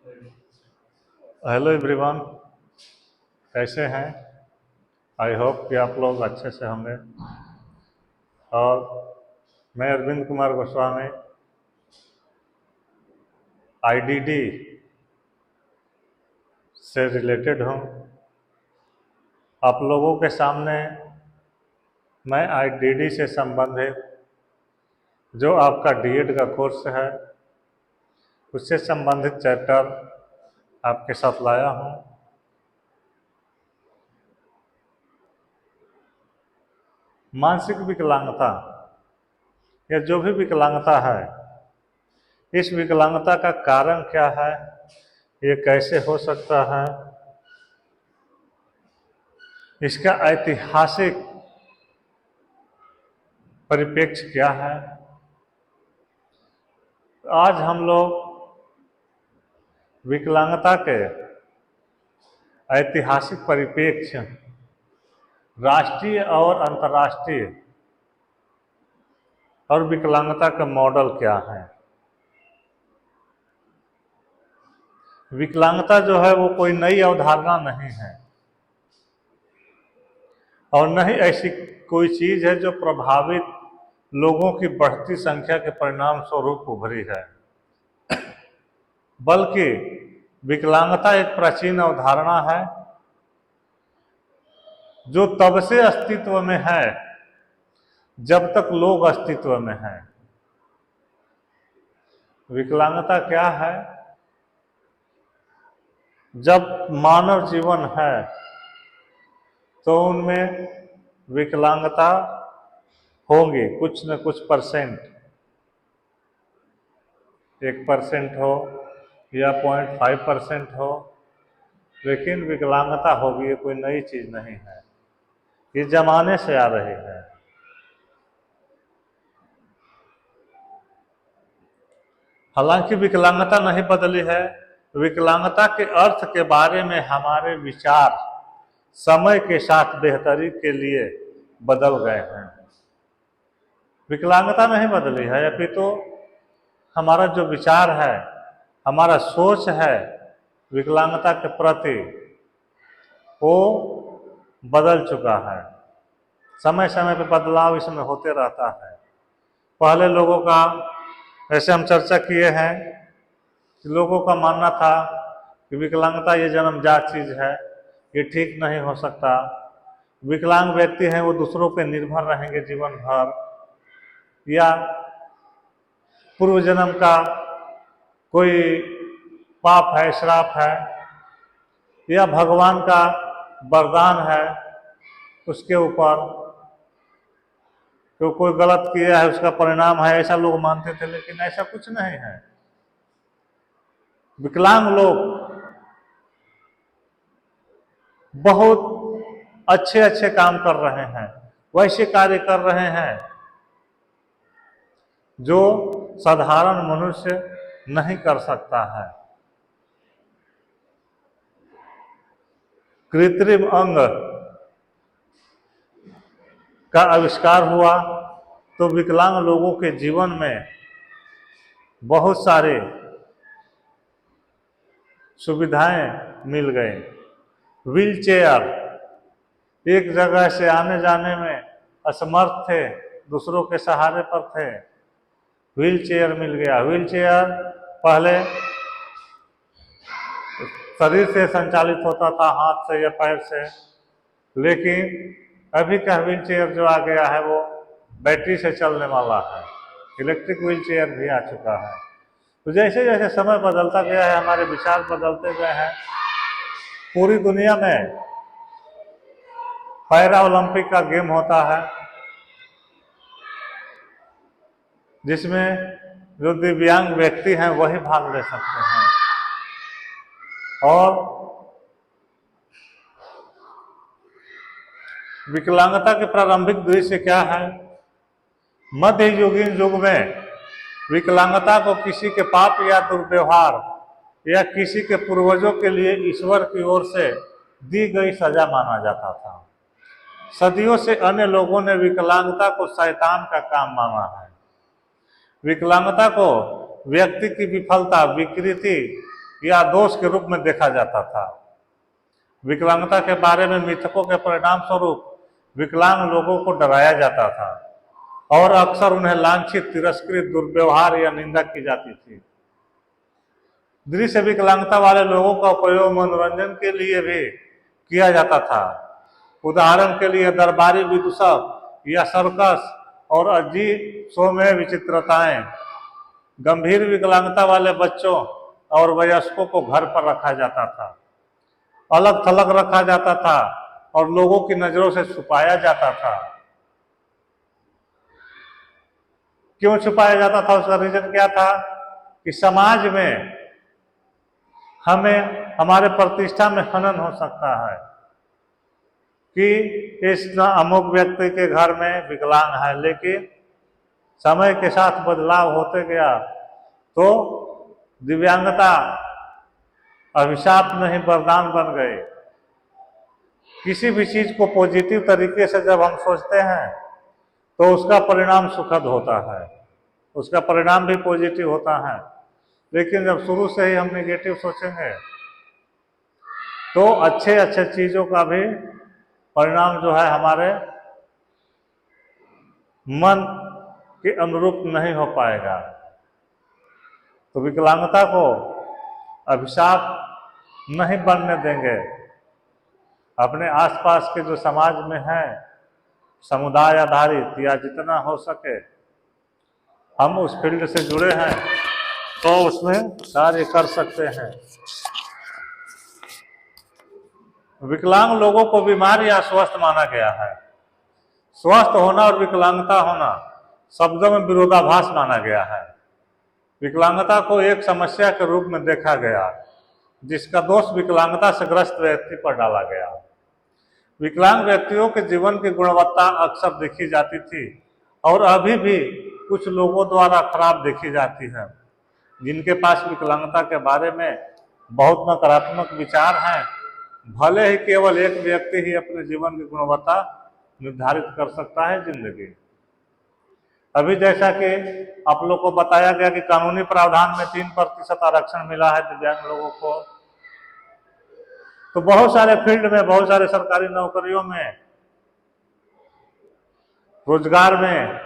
Hello everyone, कैसे हैं? I hope कि आप लोग अच्छे से होंगे। और मैं अरविंद कुमार गोस्वामी आईडीडी से रिलेटेड हूँ। आप लोगों के सामने मैं आईडीडी से संबंधित जो आपका डीएड का कोर्स है उससे संबंधित चैप्टर आपके साथ लाया हूँ। मानसिक विकलांगता या जो भी विकलांगता है, इस विकलांगता का कारण क्या है, ये कैसे हो सकता है, इसका ऐतिहासिक परिप्रेक्ष्य क्या है। आज हम लोग विकलांगता के ऐतिहासिक परिप्रेक्ष्य, राष्ट्रीय और अंतर्राष्ट्रीय, और विकलांगता का मॉडल क्या है। विकलांगता जो है वो कोई नई अवधारणा नहीं है और न ही ऐसी कोई चीज है जो प्रभावित लोगों की बढ़ती संख्या के परिणाम स्वरूप उभरी है, बल्कि विकलांगता एक प्राचीन अवधारणा है जो तब से अस्तित्व में है जब तक लोग अस्तित्व में हैं। विकलांगता क्या है? जब मानव जीवन है तो उनमें विकलांगता होंगी, कुछ न कुछ परसेंट, 1% हो या 0.5% हो, लेकिन विकलांगता होगी। ये कोई नई चीज नहीं है, ये जमाने से आ रही है। हालांकि विकलांगता नहीं बदली है। विकलांगता के अर्थ के बारे में हमारे विचार समय के साथ बेहतरी के लिए बदल गए हैं। विकलांगता नहीं बदली है, अभी तो हमारा जो विचार है, हमारा सोच है विकलांगता के प्रति, वो बदल चुका है। समय समय पर बदलाव इसमें होते रहता है। पहले लोगों का, ऐसे हम चर्चा किए हैं कि लोगों का मानना था कि विकलांगता ये जन्मजात चीज है, ये ठीक नहीं हो सकता। विकलांग व्यक्ति हैं वो दूसरों पर निर्भर रहेंगे जीवन भर, या पूर्व जन्म का कोई पाप है, श्राप है, या भगवान का वरदान है उसके ऊपर, तो कोई गलत किया है उसका परिणाम है, ऐसा लोग मानते थे। लेकिन ऐसा कुछ नहीं है। विकलांग लोग बहुत अच्छे अच्छे काम कर रहे हैं, वैसे कार्य कर रहे हैं जो साधारण मनुष्य नहीं कर सकता है। कृत्रिम अंग का आविष्कार हुआ तो विकलांग लोगों के जीवन में बहुत सारे सुविधाएं मिल गए। व्हील चेयर, एक जगह से आने जाने में असमर्थ थे, दूसरों के सहारे पर थे, व्हील चेयर मिल गया। व्हील चेयर पहले शरीर से संचालित होता था, हाथ से या पैर से, लेकिन अभी का व्हील चेयर जो आ गया है वो बैटरी से चलने वाला है। इलेक्ट्रिक व्हील चेयर भी आ चुका है। तो जैसे जैसे समय बदलता गया है, हमारे विचार बदलते गए हैं। पूरी दुनिया में पैरा ओलंपिक का गेम होता है जिसमें जो दिव्यांग व्यक्ति हैं वही भाग ले सकते हैं। और विकलांगता के प्रारंभिक दृश्य क्या है? मध्ययुगीन युग में विकलांगता को किसी के पाप या दुर्व्यवहार या किसी के पूर्वजों के लिए ईश्वर की ओर से दी गई सजा माना जाता था। सदियों से अन्य लोगों ने विकलांगता को शैतान का काम माना है। विकलांगता को व्यक्ति की विफलता, विकृति या दोष के रूप में देखा जाता था। विकलांगता के बारे में मिथकों के परिणाम स्वरूप विकलांग लोगों को डराया जाता था और अक्सर उन्हें लांछित, तिरस्कृत, दुर्व्यवहार या निंदा की जाती थी। दृश्य विकलांगता वाले लोगों का उपयोग मनोरंजन के लिए भी किया जाता था। उदाहरण के लिए दरबारी विदूषक या सर्कस और अजीब शो में विचित्रताएं। गंभीर विकलांगता वाले बच्चों और वयस्कों को घर पर रखा जाता था, अलग थलग रखा जाता था और लोगों की नजरों से छुपाया जाता था। क्यों छुपाया जाता था? उसका रीजन क्या था कि समाज में हमारे प्रतिष्ठा में हनन हो सकता है कि इस अमुक व्यक्ति के घर में विकलांग है। लेकिन समय के साथ बदलाव होते गया तो दिव्यांगता अभिशाप नहीं वरदान बन गए। किसी भी चीज को पॉजिटिव तरीके से जब हम सोचते हैं तो उसका परिणाम सुखद होता है, उसका परिणाम भी पॉजिटिव होता है। लेकिन जब शुरू से ही हम नेगेटिव सोचेंगे तो अच्छे अच्छे चीजों का भी परिणाम जो है हमारे मन के अनुरूप नहीं हो पाएगा। तो विकलांगता को अभिशाप नहीं बनने देंगे। अपने आसपास के जो समाज में है समुदाय आधारित या जितना हो सके हम उस फील्ड से जुड़े हैं तो उसमें कार्य कर सकते हैं। विकलांग लोगों को बीमार या स्वस्थ माना गया है। स्वस्थ होना और विकलांगता होना शब्दों में विरोधाभास माना गया है। विकलांगता को एक समस्या के रूप में देखा गया जिसका दोष विकलांगता से ग्रस्त व्यक्ति पर डाला गया। विकलांग व्यक्तियों के जीवन की गुणवत्ता अक्सर देखी जाती थी और अभी भी कुछ लोगों द्वारा खराब देखी जाती है। जिनके पास विकलांगता के बारे में बहुत नकारात्मक विचार हैं, भले ही केवल एक व्यक्ति ही अपने जीवन की गुणवत्ता निर्धारित कर सकता है जिंदगी। अभी जैसा कि आप लोग को बताया गया कि कानूनी प्रावधान में 3% आरक्षण मिला है दिव्यांग लोगों को, तो बहुत सारे फील्ड में, बहुत सारे सरकारी नौकरियों में, रोजगार में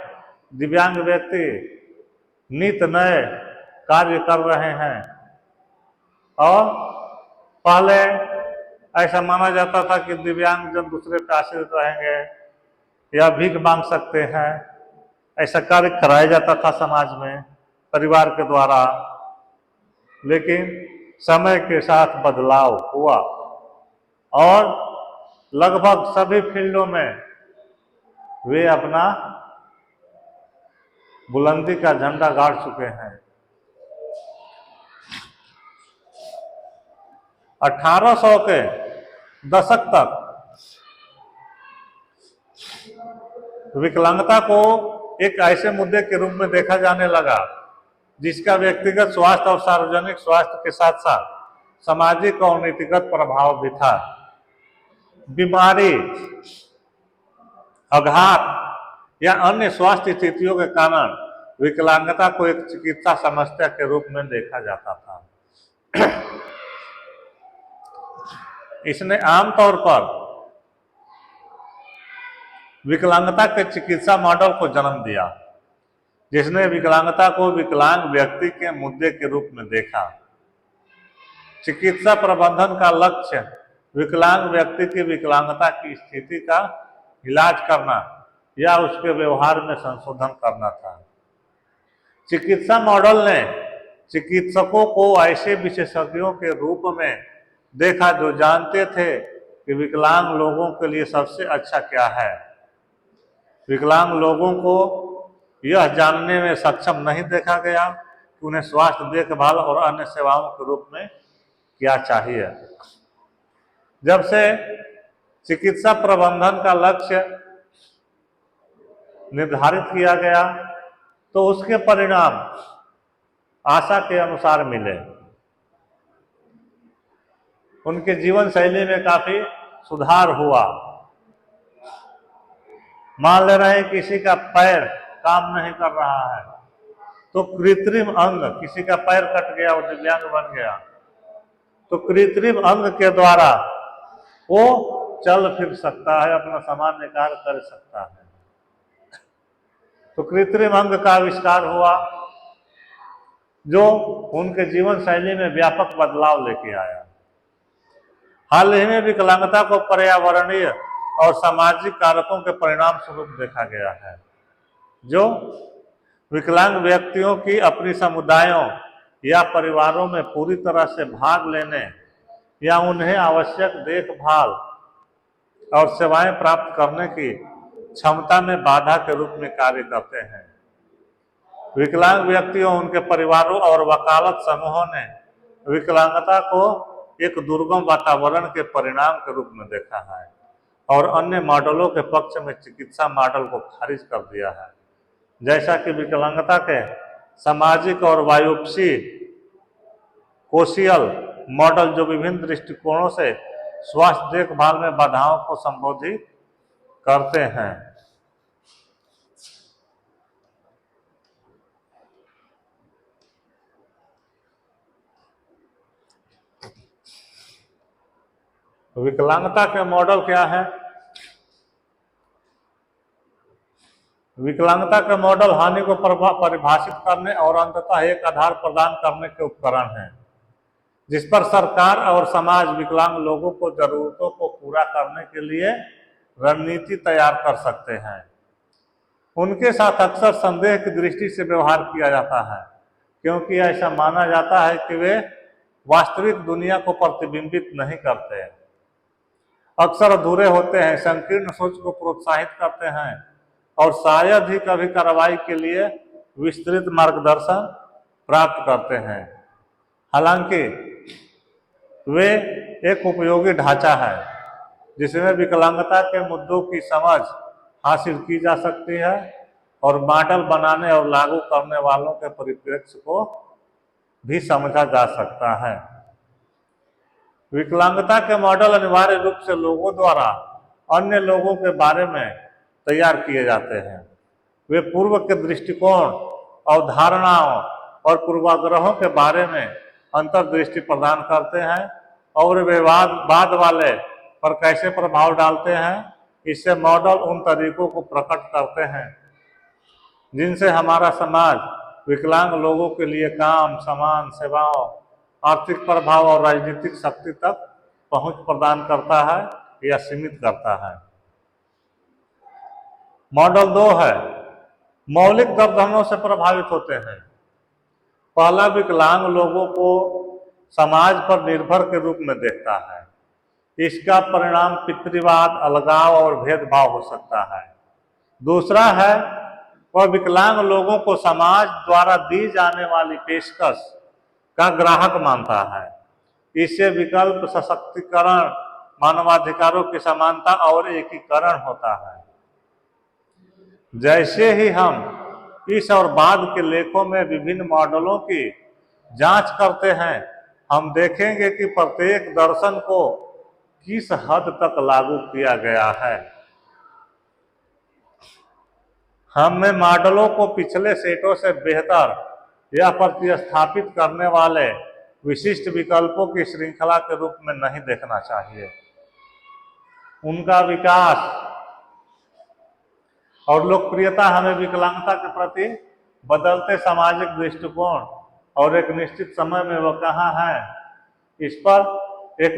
दिव्यांग व्यक्ति नित नए कार्य कर रहे हैं। और पहले ऐसा माना जाता था कि दिव्यांग जन दूसरे पे आश्रित रहेंगे या भीख मांग सकते हैं, ऐसा कार्य कराया जाता था समाज में परिवार के द्वारा। लेकिन समय के साथ बदलाव हुआ और लगभग सभी फील्डों में वे अपना बुलंदी का झंडा गाड़ चुके हैं। 1800 के दशक तक विकलांगता को एक ऐसे मुद्दे के रूप में देखा जाने लगा जिसका व्यक्तिगत स्वास्थ्य और सार्वजनिक स्वास्थ्य के साथ साथ सामाजिक और नीतिगत प्रभाव भी था। बीमारी, आघात या अन्य स्वास्थ्य स्थितियों के कारण विकलांगता को एक चिकित्सा समस्या के रूप में देखा जाता था। इसने आमतौर पर विकलांगता के चिकित्सा मॉडल को जन्म दिया जिसने विकलांगता को विकलांग व्यक्ति के मुद्दे के रूप में देखा। चिकित्सा प्रबंधन का लक्ष्य विकलांग व्यक्ति की विकलांगता की स्थिति का इलाज करना या उसके व्यवहार में संशोधन करना था। चिकित्सा मॉडल ने चिकित्सकों को ऐसे विशेषज्ञों के रूप में देखा जो जानते थे कि विकलांग लोगों के लिए सबसे अच्छा क्या है। विकलांग लोगों को यह जानने में सक्षम नहीं देखा गया कि उन्हें स्वास्थ्य देखभाल और अन्य सेवाओं के रूप में क्या चाहिए। जब से चिकित्सा प्रबंधन का लक्ष्य निर्धारित किया गया तो उसके परिणाम आशा के अनुसार मिले। उनके जीवन शैली में काफी सुधार हुआ। मान ले रहे हैं किसी का पैर काम नहीं कर रहा है तो कृत्रिम अंग, किसी का पैर कट गया और दिव्यांग बन गया तो कृत्रिम अंग के द्वारा वो चल फिर सकता है, अपना सामान्य कार्य कर सकता है। तो कृत्रिम अंग का आविष्कार हुआ जो उनके जीवन शैली में व्यापक बदलाव लेके आया। हाल ही में विकलांगता को पर्यावरणीय और सामाजिक कारकों के परिणाम स्वरूप देखा गया है, जो विकलांग व्यक्तियों की अपनी समुदायों या परिवारों में पूरी तरह से भाग लेने या उन्हें आवश्यक देखभाल और सेवाएं प्राप्त करने की क्षमता में बाधा के रूप में कार्य करते हैं। विकलांग व्यक्तियों, उनके परिवारों और वकालत समूहों ने विकलांगता को एक दुर्गम वातावरण के परिणाम के रूप में देखा है और अन्य मॉडलों के पक्ष में चिकित्सा मॉडल को खारिज कर दिया है, जैसा कि विकलांगता के सामाजिक और बायोप्सी कोशियल मॉडल, जो विभिन्न दृष्टिकोणों से स्वास्थ्य देखभाल में बाधाओं को संबोधित करते हैं। विकलांगता के मॉडल क्या है? विकलांगता के मॉडल हानि को परिभाषित करने और अंततः एक आधार प्रदान करने के उपकरण हैं, जिस पर सरकार और समाज विकलांग लोगों को जरूरतों को पूरा करने के लिए रणनीति तैयार कर सकते हैं। उनके साथ अक्सर संदेह की दृष्टि से व्यवहार किया जाता है, क्योंकि ऐसा माना जाता है कि वे वास्तविक दुनिया को प्रतिबिंबित नहीं करते, अक्सर अधूरे होते हैं, संकीर्ण सोच को प्रोत्साहित करते हैं और शायद ही कभी कार्रवाई के लिए विस्तृत मार्गदर्शन प्राप्त करते हैं। हालांकि वे एक उपयोगी ढांचा है जिसमें विकलांगता के मुद्दों की समझ हासिल की जा सकती है और मॉडल बनाने और लागू करने वालों के परिप्रेक्ष्य को भी समझा जा सकता है। विकलांगता के मॉडल अनिवार्य रूप से लोगों द्वारा अन्य लोगों के बारे में तैयार किए जाते हैं। वे पूर्व के दृष्टिकोण, अवधारणाओं और पूर्वाग्रहों के बारे में अंतर्दृष्टि प्रदान करते हैं और वे बाद वाले पर कैसे प्रभाव डालते हैं। इससे मॉडल उन तरीकों को प्रकट करते हैं जिनसे हमारा समाज विकलांग लोगों के लिए काम, सामान, सेवाओं, आर्थिक प्रभाव और राजनीतिक शक्ति तक पहुंच प्रदान करता है या सीमित करता है। मॉडल 2 है, मौलिक दर्पणों से प्रभावित होते हैं। पहला, विकलांग लोगों को समाज पर निर्भर के रूप में देखता है। इसका परिणाम पितृवाद, अलगाव और भेदभाव हो सकता है। दूसरा है, वह विकलांग लोगों को समाज द्वारा दी जाने वाली पेशकश का ग्राहक मानता है। इससे विकल्प, सशक्तिकरण, मानवाधिकारों की समानता और एकीकरण होता है। जैसे ही हम इस और बाद के लेखों में विभिन्न मॉडलों की जांच करते हैं, हम देखेंगे कि प्रत्येक दर्शन को किस हद तक लागू किया गया है। हमने मॉडलों को पिछले सेटों से बेहतर या प्रतिस्थापित करने वाले विशिष्ट विकल्पों की श्रृंखला के रूप में नहीं देखना चाहिए। उनका विकास और लोकप्रियता हमें विकलांगता के प्रति बदलते सामाजिक दृष्टिकोण और एक निश्चित समय में वह कहाँ है, इस पर एक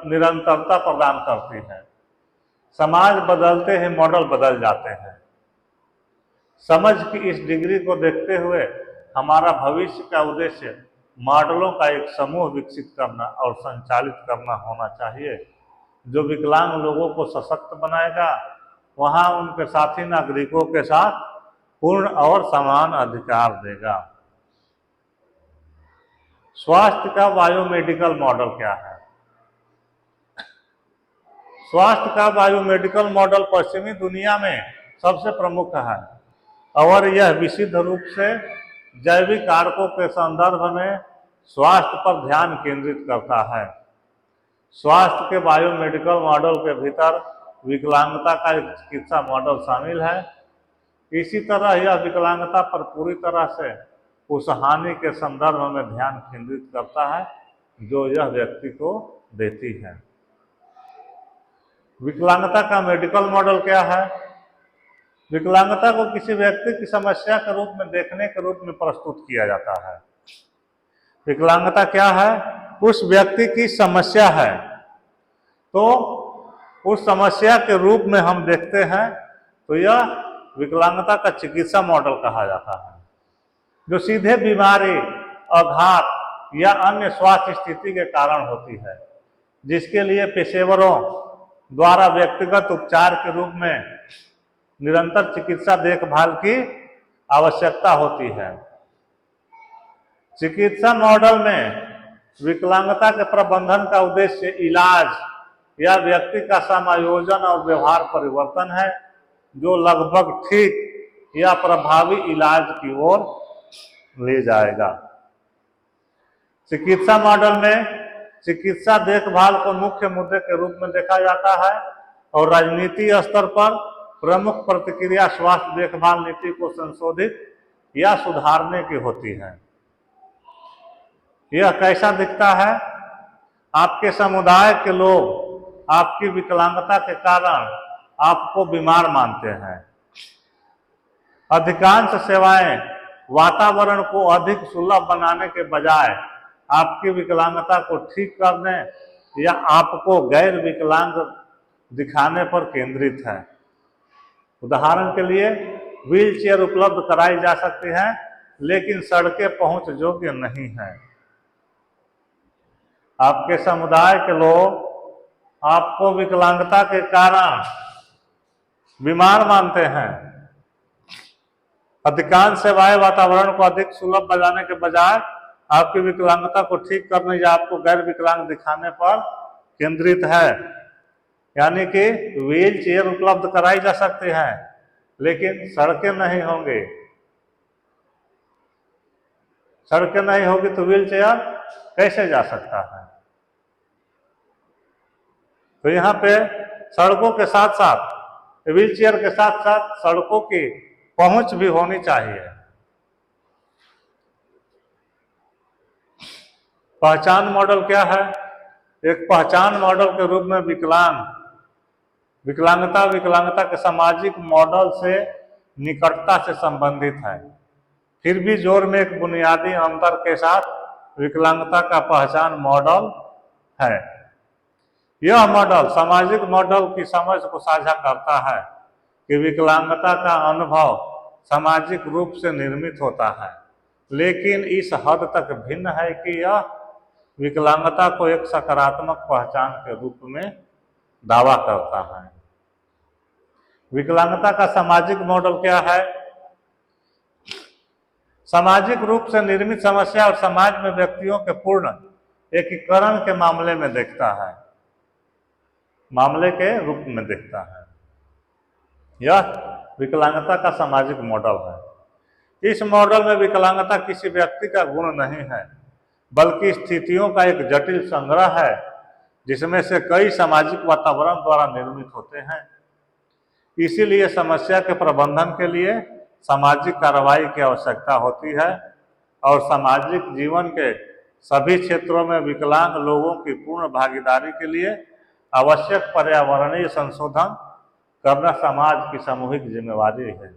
निरंतरता प्रदान करती है। समाज बदलते ही मॉडल बदल जाते हैं। समझ की इस डिग्री को देखते हुए हमारा भविष्य का उद्देश्य मॉडलों का एक समूह विकसित करना और संचालित करना होना चाहिए, जो विकलांग लोगों को सशक्त बनाएगा, वहां उनके साथी नागरिकों के साथ पूर्ण और समान अधिकार देगा। स्वास्थ्य का बायोमेडिकल मॉडल क्या है? स्वास्थ्य का बायोमेडिकल मॉडल पश्चिमी दुनिया में सबसे प्रमुख है और यह विशुद्ध रूप से जैविक कारकों के संदर्भ में स्वास्थ्य पर ध्यान केंद्रित करता है। स्वास्थ्य के बायोमेडिकल मॉडल के भीतर विकलांगता का एक चिकित्सा मॉडल शामिल है। इसी तरह यह विकलांगता पर पूरी तरह से उस हानि के संदर्भ में ध्यान केंद्रित करता है जो यह व्यक्ति को देती है। विकलांगता का मेडिकल मॉडल क्या है? विकलांगता को किसी व्यक्ति की समस्या के रूप में देखने के रूप में प्रस्तुत किया जाता है। विकलांगता क्या है? उस व्यक्ति की समस्या है, तो उस समस्या के रूप में हम देखते हैं, तो यह विकलांगता का चिकित्सा मॉडल कहा जाता है, जो सीधे बीमारी, आघात या अन्य स्वास्थ्य स्थिति के कारण होती है, जिसके लिए पेशेवरों द्वारा व्यक्तिगत उपचार के रूप में निरंतर चिकित्सा देखभाल की आवश्यकता होती है। चिकित्सा मॉडल में विकलांगता के प्रबंधन का उद्देश्य इलाज या व्यक्ति का समायोजन और व्यवहार परिवर्तन है, जो लगभग ठीक या प्रभावी इलाज की ओर ले जाएगा। चिकित्सा मॉडल में चिकित्सा देखभाल को मुख्य मुद्दे के रूप में देखा जाता है और राजनीतिक स्तर पर प्रमुख प्रतिक्रिया स्वास्थ्य देखभाल नीति को संशोधित या सुधारने की होती है। यह कैसा दिखता है? आपके समुदाय के लोग आपकी विकलांगता के कारण आपको बीमार मानते हैं। अधिकांश सेवाएं वातावरण को अधिक सुलभ बनाने के बजाय आपकी विकलांगता को ठीक करने या आपको गैर विकलांग दिखाने पर केंद्रित है। उदाहरण के लिए व्हीलचेयर उपलब्ध कराई जा सकती है, लेकिन सड़कें पहुंच योग्य नहीं है। आपके समुदाय के लोग आपको विकलांगता के कारण बीमार मानते हैं। अधिकांश सेवाएं वातावरण को अधिक सुलभ बनाने के बजाय आपकी विकलांगता को ठीक करने या आपको गैर विकलांग दिखाने पर केंद्रित है। यानी कि व्हील चेयर उपलब्ध कराई जा सकती है, लेकिन सड़कें नहीं होंगी। सड़कें नहीं होगी तो व्हील चेयर कैसे जा सकता है? तो यहाँ पे सड़कों के साथ साथ व्हील चेयर के साथ साथ सड़कों की पहुंच भी होनी चाहिए। पहचान मॉडल क्या है? एक पहचान मॉडल के रूप में विकलांगता के सामाजिक मॉडल से निकटता से संबंधित है, फिर भी जोर में एक बुनियादी अंतर के साथ विकलांगता का पहचान मॉडल है। यह मॉडल सामाजिक मॉडल की समझ को साझा करता है कि विकलांगता का अनुभव सामाजिक रूप से निर्मित होता है, लेकिन इस हद तक भिन्न है कि यह विकलांगता को एक सकारात्मक पहचान के रूप में दावा करता है। विकलांगता का सामाजिक मॉडल क्या है? सामाजिक रूप से निर्मित समस्या और समाज में व्यक्तियों के पूर्ण एकीकरण के मामले में देखता है, मामले के रूप में देखता है। यह विकलांगता का सामाजिक मॉडल है। इस मॉडल में विकलांगता किसी व्यक्ति का गुण नहीं है, बल्कि स्थितियों का एक जटिल संग्रह है, जिसमें से कई सामाजिक वातावरण द्वारा निर्मित होते हैं। इसीलिए समस्या के प्रबंधन के लिए सामाजिक कार्रवाई की आवश्यकता होती है और सामाजिक जीवन के सभी क्षेत्रों में विकलांग लोगों की पूर्ण भागीदारी के लिए आवश्यक पर्यावरणीय संशोधन करना समाज की सामूहिक जिम्मेवारी है।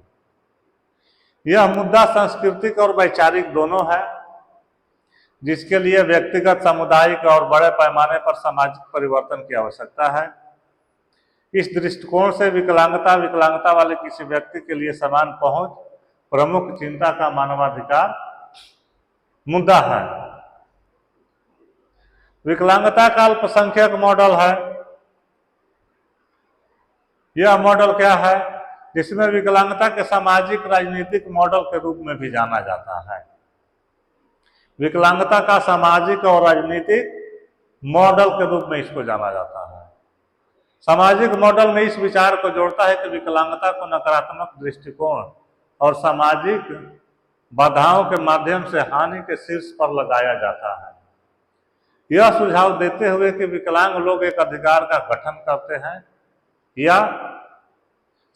यह मुद्दा सांस्कृतिक और वैचारिक दोनों है, जिसके लिए व्यक्तिगत, सामुदायिक और बड़े पैमाने पर सामाजिक परिवर्तन की आवश्यकता है। इस दृष्टिकोण से विकलांगता वाले किसी व्यक्ति के लिए समान पहुंच प्रमुख चिंता का मानवाधिकार मुद्दा है। विकलांगता का अल्पसंख्यक मॉडल है। यह मॉडल क्या है? जिसमें विकलांगता के सामाजिक राजनीतिक मॉडल के रूप में भी जाना जाता है। विकलांगता का सामाजिक और राजनीतिक मॉडल के रूप में इसको जाना जाता है। सामाजिक मॉडल में इस विचार को जोड़ता है कि विकलांगता को नकारात्मक दृष्टिकोण और सामाजिक बाधाओं के माध्यम से हानि के शीर्ष पर लगाया जाता है। यह सुझाव देते हुए कि विकलांग लोग एक अधिकार का गठन करते हैं या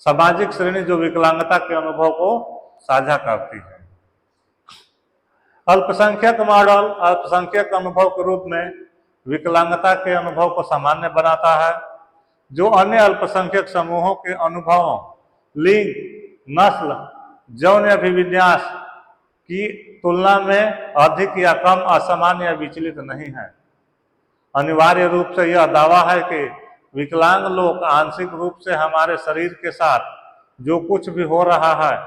सामाजिक श्रेणी जो विकलांगता के अनुभव को साझा करती है। अल्पसंख्यक मॉडल अल्पसंख्यक अनुभव के रूप में विकलांगता के अनुभव को सामान्य बनाता है, जो अन्य अल्पसंख्यक समूहों के अनुभवों, लिंग, नस्ल, यौन अभिविन्यास की तुलना में अधिक या कम असामान्य या विचलित नहीं है। अनिवार्य रूप से यह दावा है कि विकलांग लोग आंशिक रूप से हमारे शरीर के साथ जो कुछ भी हो रहा है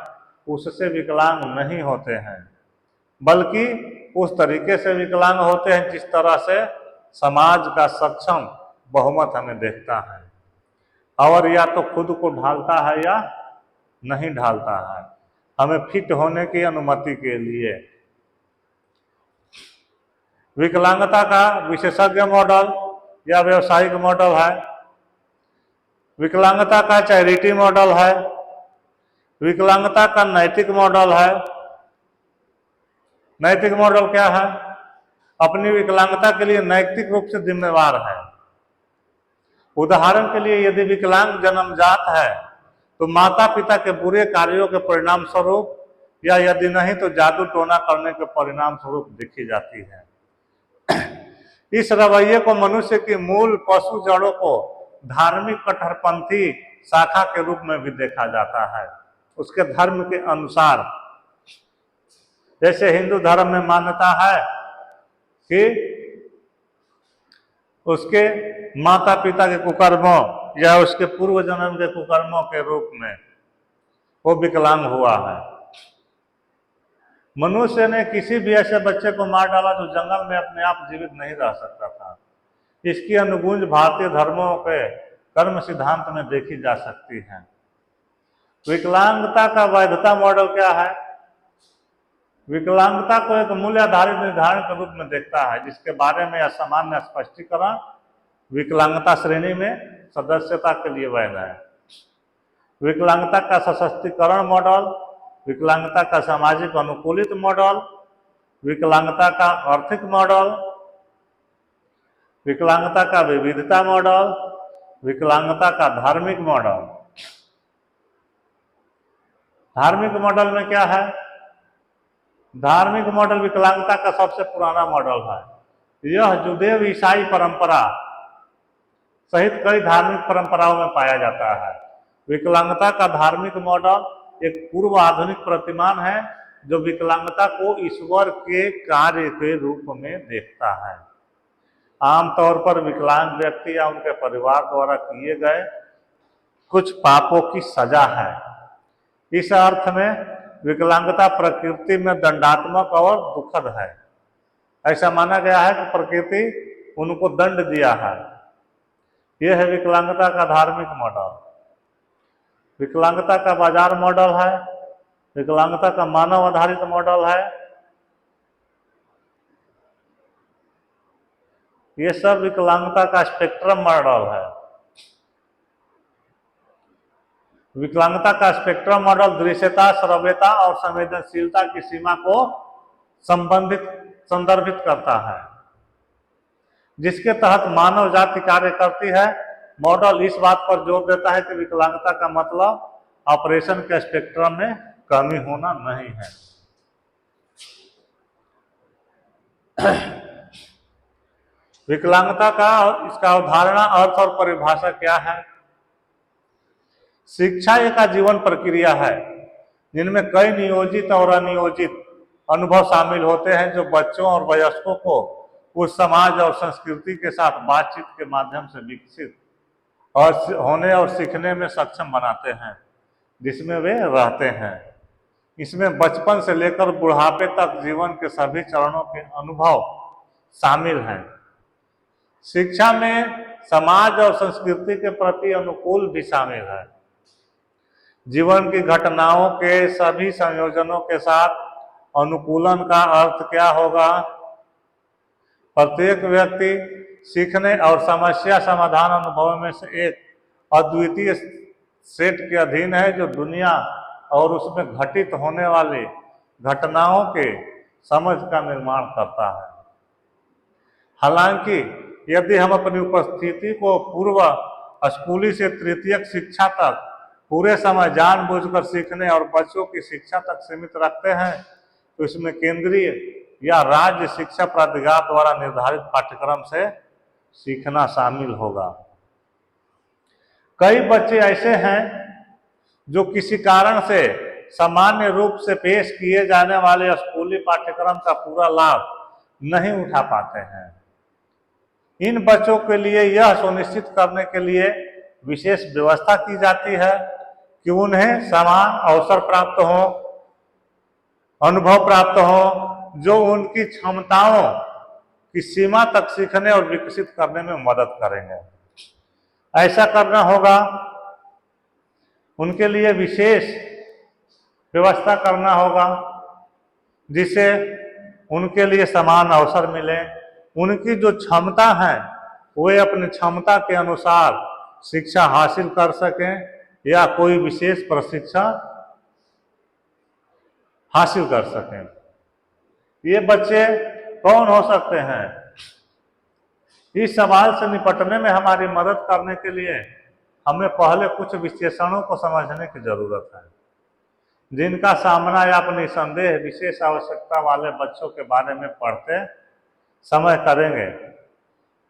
उससे विकलांग नहीं होते हैं, बल्कि उस तरीके से विकलांग होते हैं जिस तरह से समाज का सक्षम बहुमत हमें देखता है और या तो खुद को ढालता है या नहीं ढालता है, हमें फिट होने की अनुमति के लिए। विकलांगता का विशेषज्ञ मॉडल या व्यवसायिक मॉडल है, विकलांगता का चैरिटी मॉडल है, विकलांगता का नैतिक मॉडल है। नैतिक मॉडल क्या है? अपनी विकलांगता के लिए नैतिक रूप से जिम्मेवार है। उदाहरण के लिए यदि विकलांग जन्मजात है तो माता पिता के बुरे कार्यों के परिणाम स्वरूप या यदि नहीं तो जादू टोना करने के परिणाम स्वरूप देखी जाती है। इस रवैये को मनुष्य की मूल पशु जड़ों को धार्मिक कट्टरपंथी शाखा के रूप में भी देखा जाता है, उसके धर्म के अनुसार। जैसे हिंदू धर्म में मान्यता है कि उसके माता पिता के कुकर्मों या उसके पूर्व जन्म के कुकर्मों के रूप में वो विकलांग हुआ है। मनुष्य ने किसी भी ऐसे बच्चे को मार डाला जो जंगल में अपने आप जीवित नहीं रह सकता था। इसकी अनुगूंज भारतीय धर्मों के कर्म सिद्धांत में देखी जा सकती है। विकलांगता का वैधता मॉडल क्या है? विकलांगता को एक मूल्य आधारित निर्धारण के रूप में देखता है, जिसके बारे में असामान्य स्पष्टीकरण विकलांगता श्रेणी में सदस्यता के लिए वैध है। विकलांगता का सशक्तिकरण मॉडल, विकलांगता का सामाजिक अनुकूलित मॉडल, विकलांगता का आर्थिक मॉडल, विकलांगता का विविधता मॉडल, विकलांगता का धार्मिक मॉडल। धार्मिक मॉडल में क्या है? धार्मिक मॉडल विकलांगता का सबसे पुराना मॉडल है। यह जुदेव ईसाई परंपरा सहित कई धार्मिक परंपराओं में पाया जाता है। विकलांगता का धार्मिक मॉडल एक पूर्व आधुनिक प्रतिमान है जो विकलांगता को ईश्वर के कार्य के रूप में देखता है। आमतौर पर विकलांग व्यक्ति या उनके परिवार द्वारा किए गए कुछ पापों की सजा है। इस अर्थ में विकलांगता प्रकृति में दंडात्मक और दुखद है। ऐसा माना गया है कि प्रकृति उनको दंड दिया है। यह है विकलांगता का धार्मिक मॉडल। विकलांगता का बाजार मॉडल है, विकलांगता का मानव आधारित मॉडल है। ये सब विकलांगता का स्पेक्ट्रम मॉडल है। विकलांगता का स्पेक्ट्रम मॉडल दृश्यता, श्रव्यता और संवेदनशीलता की सीमा को संदर्भित करता है, जिसके तहत मानव जाति कार्य करती है। मॉडल इस बात पर जोर देता है कि विकलांगता का मतलब ऑपरेशन के स्पेक्ट्रम में कमी होना नहीं है। विकलांगता का इसका अवधारणा, अर्थ और परिभाषा क्या है? शिक्षा एक आजीवन प्रक्रिया है जिनमें कई नियोजित और अनियोजित अनुभव शामिल होते हैं, जो बच्चों और वयस्कों को उस समाज और संस्कृति के साथ बातचीत के माध्यम से विकसित और होने और सीखने में सक्षम बनाते हैं जिसमें वे रहते हैं। इसमें बचपन से लेकर बुढ़ापे तक जीवन के सभी चरणों के अनुभव शामिल हैं। शिक्षा में समाज और संस्कृति के प्रति अनुकूल भी शामिल है। जीवन की घटनाओं के सभी संयोजनों के साथ अनुकूलन का अर्थ क्या होगा? प्रत्येक व्यक्ति सीखने और समस्या समाधान अनुभव में से एक अद्वितीय सेट के अधीन है, जो दुनिया और उसमें घटित होने वाली घटनाओं के समझ का निर्माण करता है। हालांकि यदि हम अपनी उपस्थिति को पूर्व स्कूली से तृतीयक शिक्षा तक पूरे समय जानबूझकर सीखने और बच्चों की शिक्षा तक सीमित रखते हैं, तो इसमें केंद्रीय या राज्य शिक्षा प्राधिकार द्वारा निर्धारित पाठ्यक्रम से सीखना शामिल होगा। कई बच्चे ऐसे हैं जो किसी कारण से सामान्य रूप से पेश किए जाने वाले स्कूली पाठ्यक्रम का पूरा लाभ नहीं उठा पाते हैं। इन बच्चों के लिए यह सुनिश्चित करने के लिए विशेष व्यवस्था की जाती है कि उन्हें समान अवसर प्राप्त हो, अनुभव प्राप्त हो जो उनकी क्षमताओं की सीमा तक सीखने और विकसित करने में मदद करेंगे। ऐसा करना होगा, उनके लिए विशेष व्यवस्था करना होगा जिससे उनके लिए समान अवसर मिले, उनकी जो क्षमता है वे अपनी क्षमता के अनुसार शिक्षा हासिल कर सकें या कोई विशेष प्रशिक्षण हासिल कर सकें। ये बच्चे कौन हो सकते हैं? इस सवाल से निपटने में हमारी मदद करने के लिए हमें पहले कुछ विशेषणों को समझने की जरूरत है जिनका सामना या अपनी संदेह विशेष आवश्यकता वाले बच्चों के बारे में पढ़ते समय करेंगे।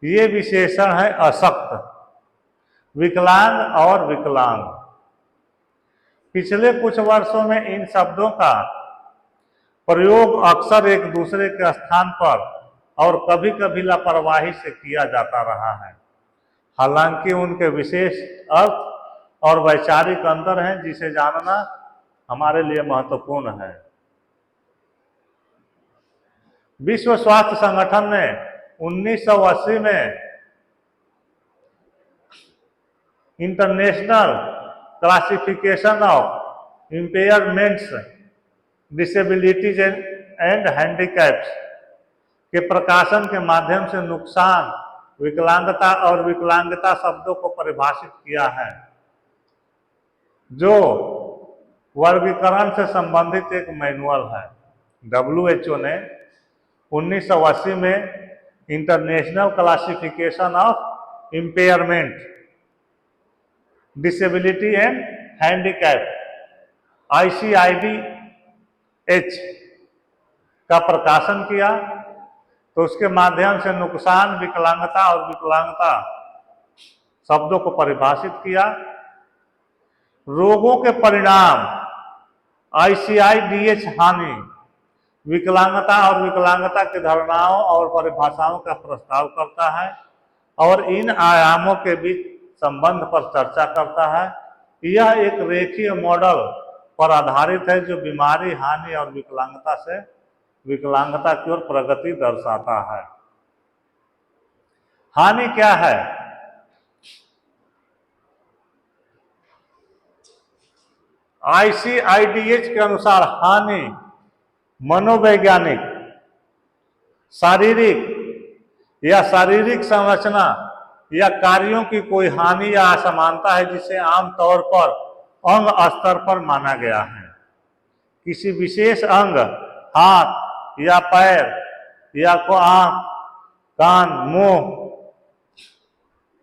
ये विशेषण है अशक्त, विकलांग और विकलांग। पिछले कुछ वर्षों में इन शब्दों का प्रयोग अक्सर एक दूसरे के स्थान पर और कभी कभी लापरवाही से किया जाता रहा है, हालांकि उनके विशेष अर्थ और वैचारिक अंतर हैं जिसे जानना हमारे लिए महत्वपूर्ण है। विश्व स्वास्थ्य संगठन ने 1980 में international classification of impairments, disabilities and handicaps के प्रकाशन के माध्यम से नुकसान, विकलांगता और विकलांगता शब्दों को परिभाषित किया है, जो वर्गीकरण से संबंधित एक मैनुअल है। WHO ने 1980 में international classification of impairment, disability and handicap ICIDH का प्रकाशन किया, तो उसके माध्यम से नुकसान, विकलांगता और विकलांगता शब्दों को परिभाषित किया। रोगों के परिणाम ICIDH हानि, विकलांगता और विकलांगता की धारणाओं और परिभाषाओं का प्रस्ताव करता है और इन आयामों के बीच संबंध पर चर्चा करता है। यह एक रेखीय मॉडल पर आधारित है जो बीमारी, हानि और विकलांगता से विकलांगता की ओर प्रगति दर्शाता है। हानि क्या है? ICIDH के अनुसार हानि मनोवैज्ञानिक, शारीरिक या शारीरिक संरचना या कार्यों की कोई हानि या असमानता है जिसे आमतौर पर अंग स्तर पर माना गया है। किसी विशेष अंग, हाथ या पैर या आंख, कान, मुंह,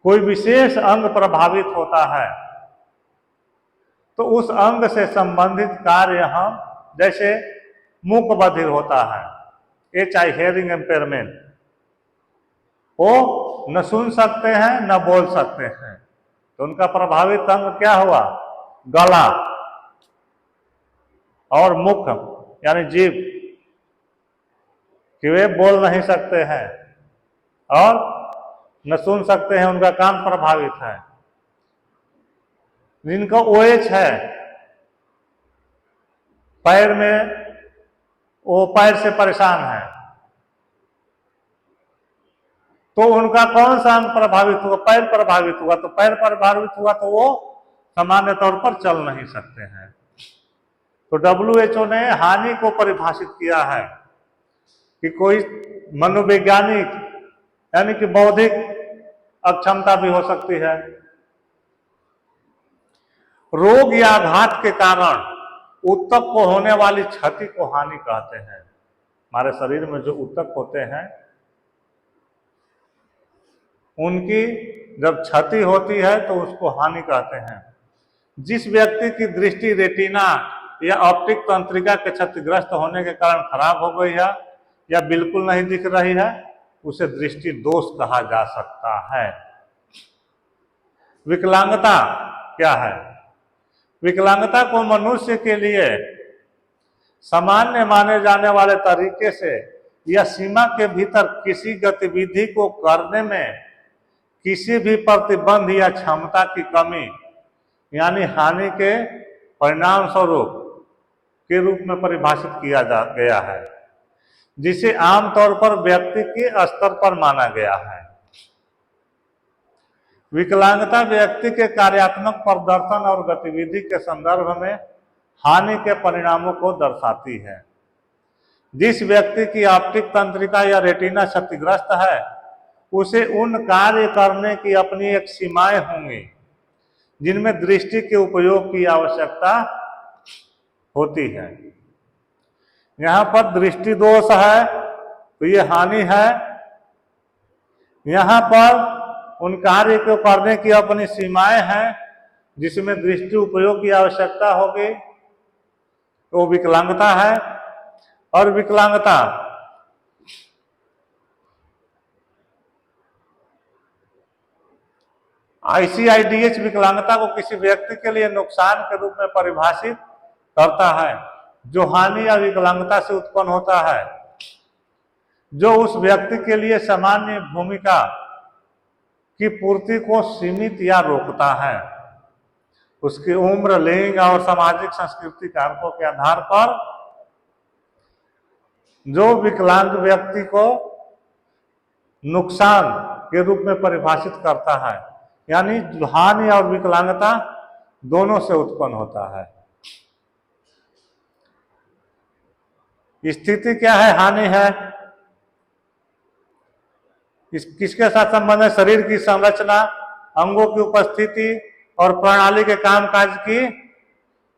कोई विशेष अंग प्रभावित होता है तो उस अंग से संबंधित कार्य हम, जैसे मूक बधिर होता है, HI हेयरिंग इम्पेयरमेंट, वो न सुन सकते हैं न बोल सकते हैं, तो उनका प्रभावित अंग क्या हुआ? गला और मुख यानी जीभ, कि वे बोल नहीं सकते हैं और न सुन सकते हैं, उनका कान प्रभावित है। जिनका OH है पैर में, वो पैर से परेशान है, तो उनका कौन सा अंग प्रभावित हुआ? पैर प्रभावित हुआ। तो पैर प्रभावित हुआ तो वो सामान्य तौर पर चल नहीं सकते हैं। तो WHO ने हानि को परिभाषित किया है कि कोई मनोवैज्ञानिक यानी कि बौद्धिक अक्षमता भी हो सकती है। रोग या आघात के कारण ऊतक को होने वाली क्षति को हानि कहते हैं। हमारे शरीर में जो ऊतक होते हैं उनकी जब क्षति होती है तो उसको हानि कहते हैं। जिस व्यक्ति की दृष्टि रेटिना या ऑप्टिक तंत्रिका के क्षतिग्रस्त होने के कारण खराब हो गई है या बिल्कुल नहीं दिख रही है, उसे दृष्टि दोष कहा जा सकता है। विकलांगता क्या है? विकलांगता को मनुष्य के लिए सामान्य माने जाने वाले तरीके से या सीमा के भीतर किसी गतिविधि को करने में किसी भी प्रतिबंध या क्षमता की कमी यानी हानि के परिणाम स्वरूप के रूप में परिभाषित किया गया है, जिसे आमतौर पर व्यक्ति के स्तर पर माना गया है। विकलांगता व्यक्ति के कार्यात्मक प्रदर्शन और गतिविधि के संदर्भ में हानि के परिणामों को दर्शाती है। जिस व्यक्ति की ऑप्टिक तंत्रिका या रेटिना क्षतिग्रस्त है, उसे उन कार्य करने की अपनी एक सीमाएं होंगी जिनमें दृष्टि के उपयोग की आवश्यकता होती है। यहाँ पर दृष्टि दोष है तो ये हानि है। यहाँ पर उन कार्य को करने की अपनी सीमाएं हैं जिसमें दृष्टि उपयोग की आवश्यकता होगी, तो विकलांगता है। और विकलांगता ICIDH विकलांगता को किसी व्यक्ति के लिए नुकसान के रूप में परिभाषित करता है जो हानि या विकलांगता से उत्पन्न होता है, जो उस व्यक्ति के लिए सामान्य भूमिका की पूर्ति को सीमित या रोकता है। उसकी उम्र, लिंग और सामाजिक संस्कृति कारकों के आधार पर जो विकलांग व्यक्ति को नुकसान के रूप में परिभाषित करता है, यानी हानि और विकलांगता दोनों से उत्पन्न होता है। स्थिति क्या है? हानि है। किसके साथ संबंध है? शरीर की संरचना, अंगों की उपस्थिति और प्रणाली के कामकाज की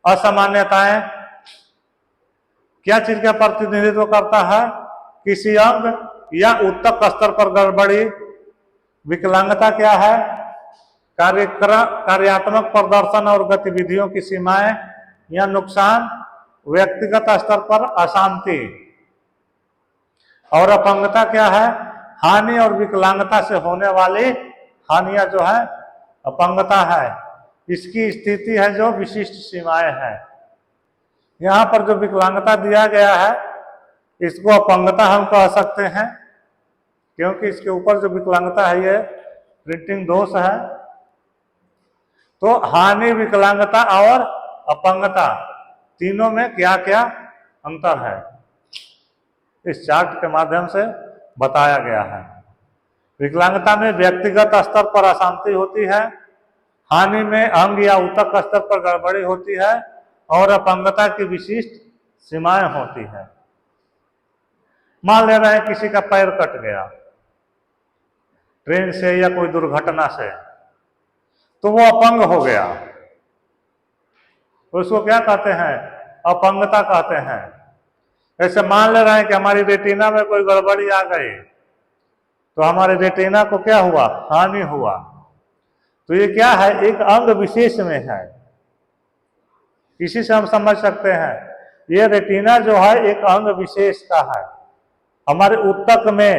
असामान्यताएं। क्या चीज का प्रतिनिधित्व करता है? किसी अंग या ऊतक स्तर पर गड़बड़ी। विकलांगता क्या है? कार्यात्मक प्रदर्शन और गतिविधियों की सीमाएं या नुकसान, व्यक्तिगत स्तर पर अशांति। और अपंगता क्या है? हानि और विकलांगता से होने वाली हानियां जो है अपंगता है। इसकी स्थिति है जो विशिष्ट सीमाएं हैं। यहाँ पर जो विकलांगता दिया गया है इसको अपंगता हम कह सकते हैं, क्योंकि इसके ऊपर जो विकलांगता है ये प्रिंटिंग दोष है। तो हानि, विकलांगता और अपंगता तीनों में क्या क्या अंतर है इस चार्ट के माध्यम से बताया गया है। विकलांगता में व्यक्तिगत स्तर पर अशांति होती है, हानि में अंग या ऊतक स्तर पर गड़बड़ी होती है और अपंगता की विशिष्ट सीमाएं होती है। मान ले रहे हैं किसी का पैर कट गया ट्रेन से या कोई दुर्घटना से, तो वो अपंग हो गया, तो उसको क्या कहते हैं? अपंगता कहते हैं। ऐसे मान ले रहे हैं कि हमारी रेटिना में कोई गड़बड़ी आ गई तो हमारे रेटिना को क्या हुआ? हानि हुआ। तो ये क्या है? एक अंग विशेष में है। इसी से हम समझ सकते हैं ये रेटिना जो है एक अंग विशेष का है। हमारे ऊतक में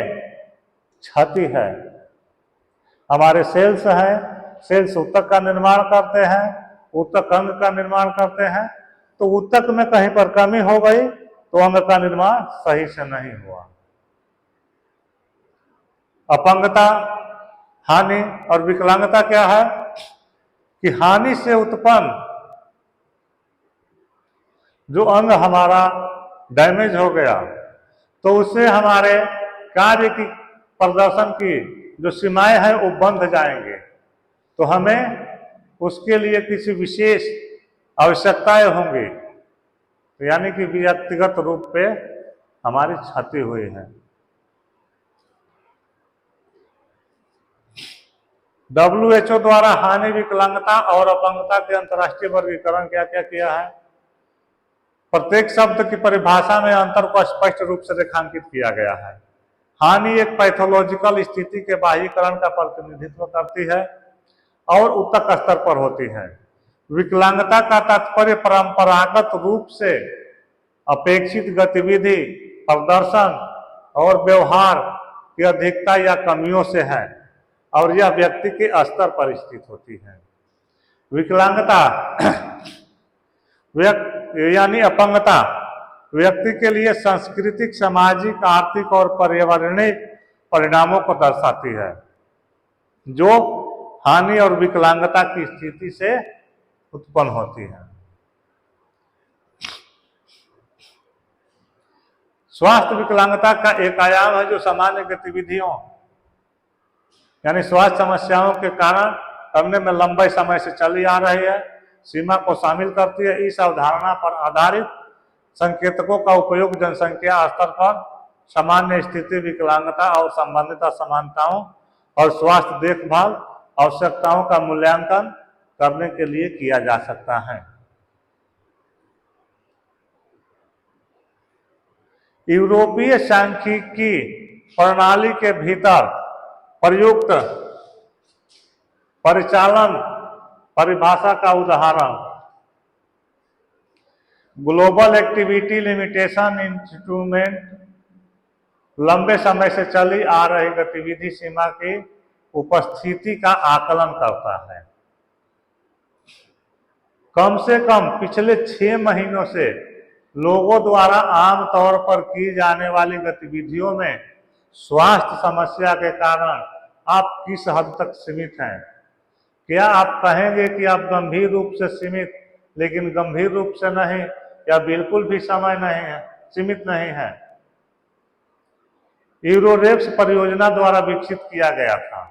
क्षति है, हमारे सेल्स हैं, सेल्स ऊतक का निर्माण करते हैं, ऊतक अंग का निर्माण करते हैं। तो ऊतक में कहीं पर कमी हो गई तो अंग का निर्माण सही से नहीं हुआ। अपंगता, हानि और विकलांगता क्या है कि हानि से उत्पन्न जो अंग हमारा डैमेज हो गया तो उससे हमारे कार्य की प्रदर्शन की जो सीमाएं हैं वो बंध जाएंगे, तो हमें उसके लिए किसी विशेष आवश्यकताएं होंगी। तो यानी कि व्यक्तिगत रूप पे हमारी क्षति हुई है। WHO द्वारा हानि, विकलांगता और अपंगता के अंतर्राष्ट्रीय वर्गीकरण क्या क्या किया है? प्रत्येक शब्द की परिभाषा में अंतर को स्पष्ट रूप से रेखांकित किया गया है। हानि एक पैथोलॉजिकल स्थिति के बाह्यकरण का प्रतिनिधित्व करती है और ऊतक स्तर पर होती है। विकलांगता का तात्पर्य परंपरागत रूप से अपेक्षित गतिविधि, प्रदर्शन और व्यवहार की अधिकता या कमियों से है और यह व्यक्ति के स्तर पर स्थित होती है। विकलांगता यानी अपंगता व्यक्ति के लिए सांस्कृतिक, सामाजिक, आर्थिक और पर्यावरणीय परिणामों को दर्शाती है जो हानि और विकलांगता की स्थिति से उत्पन्न होती है। स्वास्थ्य विकलांगता का एक आयाम है जो सामान्य गतिविधियों यानी स्वास्थ्य समस्याओं के कारण करने में लंबे समय से चली आ रही है सीमा को शामिल करती है। इस अवधारणा पर आधारित संकेतकों का उपयोग जनसंख्या स्तर पर सामान्य स्थिति, विकलांगता और संबंधित असमानताओं और स्वास्थ्य देखभाल आवश्यकताओं का मूल्यांकन करने के लिए किया जा सकता है। यूरोपीय सांख्यिकी प्रणाली के भीतर प्रयुक्त परिचालन परिभाषा का उदाहरण ग्लोबल एक्टिविटी लिमिटेशन इंस्ट्रूमेंट लंबे समय से चली आ रही गतिविधि सीमा की उपस्थिति का आकलन करता है। कम से कम पिछले 6 महीनों से लोगों द्वारा आमतौर पर की जाने वाली गतिविधियों में स्वास्थ्य समस्या के कारण आप किस हद तक सीमित हैं? क्या आप कहेंगे कि आप गंभीर रूप से सीमित, लेकिन गंभीर रूप से नहीं, या बिल्कुल भी समय नहीं है, सीमित नहीं है? यूरोरेप्स परियोजना द्वारा विकसित किया गया था।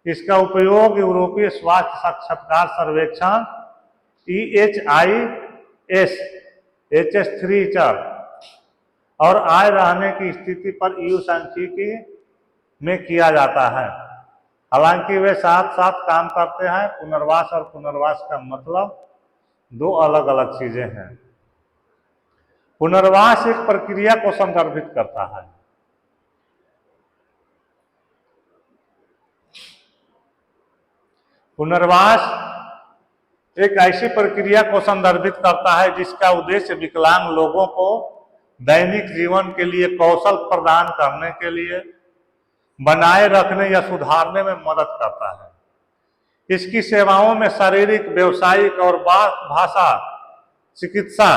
इसका उपयोग यूरोपीय स्वास्थ्य साक्षात्कार सर्वेक्षण EHIS HS3 और आय रहने की स्थिति पर EU सांख्यिकी में किया जाता है। हालांकि वे साथ साथ काम करते हैं। पुनर्वास और पुनर्वास का मतलब 2 अलग अलग चीजें हैं। पुनर्वास एक प्रक्रिया को संदर्भित करता है। पुनर्वास एक ऐसी प्रक्रिया को संदर्भित करता है जिसका उद्देश्य विकलांग लोगों को दैनिक जीवन के लिए कौशल प्रदान करने के लिए बनाए रखने या सुधारने में मदद करता है। इसकी सेवाओं में शारीरिक, व्यावसायिक और भाषा चिकित्सा,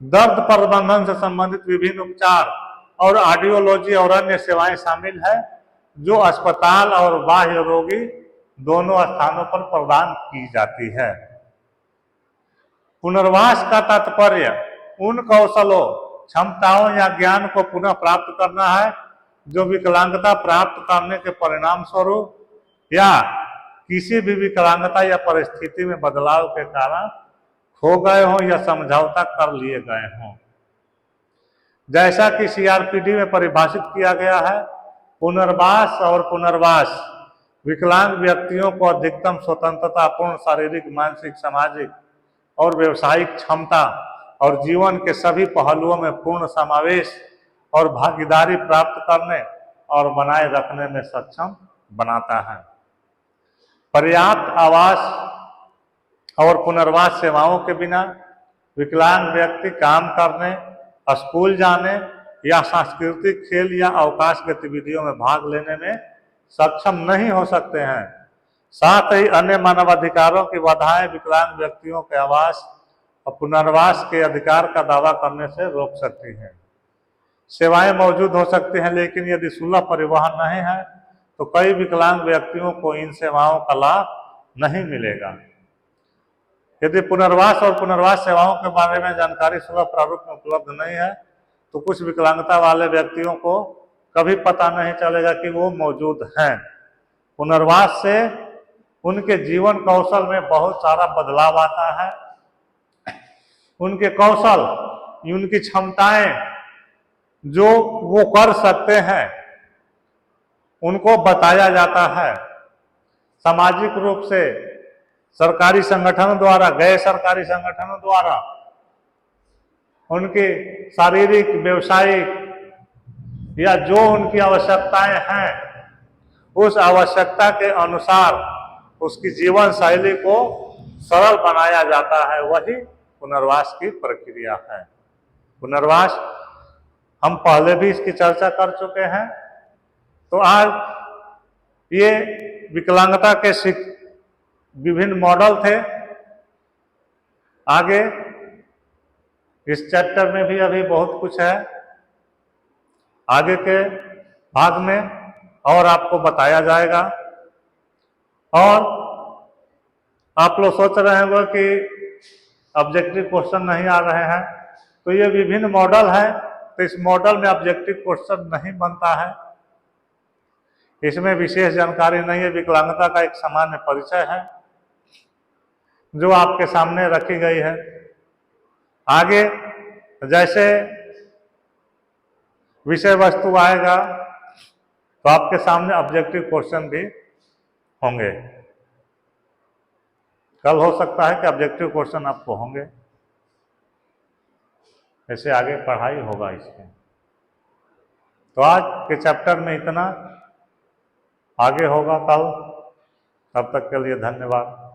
दर्द प्रबंधन से संबंधित विभिन्न उपचार और ऑडियोलॉजी और अन्य सेवाएं शामिल है जो अस्पताल और बाह्य रोगी दोनों स्थानों पर प्रदान की जाती है। पुनर्वास का तात्पर्य उन कौशलों, क्षमताओं या ज्ञान को पुनः प्राप्त करना है जो विकलांगता प्राप्त करने के परिणाम स्वरूप या किसी भी विकलांगता या परिस्थिति में बदलाव के कारण खो गए हों या समझौता कर लिए गए हों। जैसा कि CRPD में परिभाषित किया गया है, पुनर्वास और पुनर्वास विकलांग व्यक्तियों को अधिकतम स्वतंत्रता, पूर्ण शारीरिक, मानसिक, सामाजिक और व्यवसायिक क्षमता और जीवन के सभी पहलुओं में पूर्ण समावेश और भागीदारी प्राप्त करने और बनाए रखने में सक्षम बनाता है। पर्याप्त आवास और पुनर्वास सेवाओं के बिना विकलांग व्यक्ति काम करने, स्कूल जाने या सांस्कृतिक, खेल या अवकाश गतिविधियों में भाग लेने में सक्षम नहीं हो सकते हैं। साथ ही अन्य मानवाधिकारों की बाधाएं विकलांग व्यक्तियों के आवास और पुनर्वास के अधिकार का दावा करने से रोक सकती हैं। सेवाएं मौजूद हो सकती हैं, लेकिन यदि सुलभ परिवहन नहीं है तो कई विकलांग व्यक्तियों को इन सेवाओं का लाभ नहीं मिलेगा। यदि पुनर्वास और पुनर्वास सेवाओं के बारे में जानकारी सुलभ प्रारूप में उपलब्ध नहीं है तो कुछ विकलांगता वाले व्यक्तियों को कभी पता नहीं चलेगा कि वो मौजूद हैं। पुनर्वास से उनके जीवन कौशल में बहुत सारा बदलाव आता है। उनके कौशल, उनकी क्षमताएं जो वो कर सकते हैं उनको बताया जाता है। सामाजिक रूप से सरकारी संगठनों द्वारा, गैर सरकारी संगठनों द्वारा उनकी शारीरिक, व्यावसायिक या जो उनकी आवश्यकताएं हैं उस आवश्यकता के अनुसार उसकी जीवन शैली को सरल बनाया जाता है। वही पुनर्वास की प्रक्रिया है। पुनर्वास हम पहले भी इसकी चर्चा कर चुके हैं। तो आज ये विकलांगता के विभिन्न मॉडल थे। आगे इस चैप्टर में भी अभी बहुत कुछ है, आगे के भाग में और आपको बताया जाएगा। और आप लोग सोच रहे होंगे कि ऑब्जेक्टिव क्वेश्चन नहीं आ रहे हैं, तो ये विभिन्न मॉडल है, तो इस मॉडल में ऑब्जेक्टिव क्वेश्चन नहीं बनता है, इसमें विशेष जानकारी नहीं है। विकलांगता का एक सामान्य परिचय है जो आपके सामने रखी गई है। आगे जैसे विषय वस्तु आएगा तो आपके सामने ऑब्जेक्टिव क्वेश्चन भी होंगे। कल हो सकता है कि ऑब्जेक्टिव क्वेश्चन आपको होंगे, ऐसे आगे पढ़ाई होगा इसमें। तो आज के चैप्टर में इतना, आगे होगा कल। तब तक के लिए धन्यवाद।